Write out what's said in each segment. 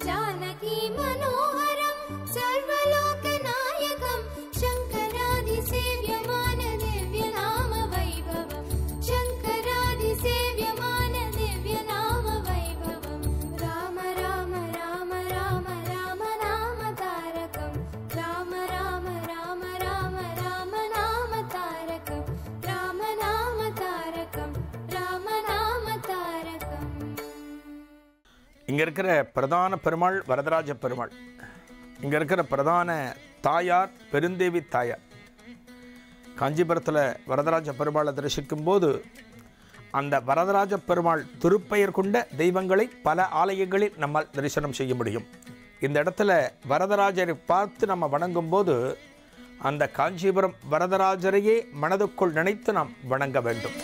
जानकी मनोहरं सर्वलोकनायकं शङ्करादिसेव्यमान दिव्यनाम वैभवं शङ्करादिसेव्यमान दिव्यनाम वैभवं राम राम राम राम राम नाम तारकं राम राम राम राम राम नाम तारकं राम नाम तारकं राम नाम तारकं. இங்கே இருக்கிற பிரதான பெருமாள் வரதராஜ பெருமாள். இங்கே இருக்கிற பிரதான தாயார் பெருந்தேவி தாயார். காஞ்சிபுரத்தில் வரதராஜ பெருமாளை தரிசிக்கும் போது அந்த வரதராஜ பெருமாள் திருப்பெயர் கொண்ட தெய்வங்களை பல ஆலயங்களில் நம்மால் தரிசனம் செய்ய முடியும். இந்த இடத்துல வரதராஜரை பார்த்து நம்ம வணங்கும் போது அந்த காஞ்சிபுரம் வரதராஜரையே மனதுக்குள் நினைத்து நாம் வணங்க வேண்டும்.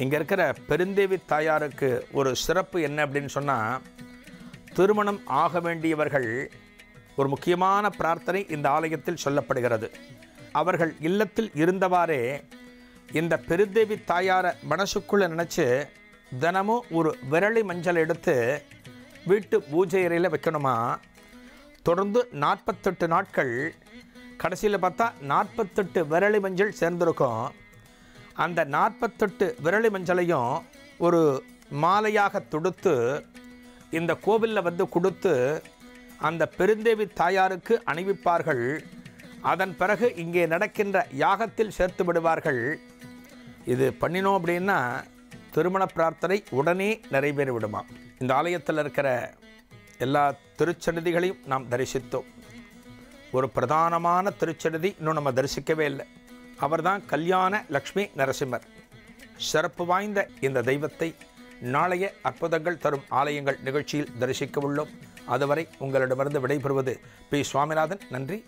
இங்கே இருக்கிற பெருந்தேவி தாயாருக்கு ஒரு சிறப்பு என்ன அப்படின்னு சொன்னால், திருமணம் ஆக வேண்டியவர்கள் ஒரு முக்கியமான பிரார்த்தனை இந்த ஆலயத்தில் சொல்லப்படுகிறது. அவர்கள் இல்லத்தில் இருந்தவாறே இந்த பெருந்தேவி தாயாரை மனசுக்குள்ளே நினச்சி தினமும் ஒரு விரலி மஞ்சள் எடுத்து வீட்டு பூஜை அறையில் வைக்கணுமா. தொடர்ந்து 48 நாட்கள், கடைசியில் பார்த்தா 48 விரலி மஞ்சள் சேர்ந்துருக்கும். அந்த 48 விரலி மஞ்சளையும் ஒரு மாலையாக தொடுத்து இந்த கோவிலில் வந்து கொடுத்து அந்த பெருந்தேவி தாயாருக்கு அணிவிப்பார்கள். அதன் பிறகு இங்கே நடக்கின்ற யாகத்தில் சேர்த்து விடுவார்கள். இது பண்ணினோம் அப்படின்னா திருமண பிரார்த்தனை உடனே நிறைவேறிவிடுமா. இந்த ஆலயத்தில் இருக்கிற எல்லா திருச்சன்னதிகளையும் நாம் தரிசித்தோம். ஒரு பிரதானமான திருச்சன்னதி இன்னும் நம்ம தரிசிக்கவே இல்லை. அவர்தான் கல்யாண லக்ஷ்மி நரசிம்மர். சிறப்பு வாய்ந்த இந்த தெய்வத்தை நாளைய அற்புதங்கள் தரும் ஆலயங்கள் நிகழ்ச்சியில் தரிசிக்க உள்ளோம். அதுவரை உங்களிடமிருந்து விடைபெறுவது பி. சுவாமிநாதன். நன்றி.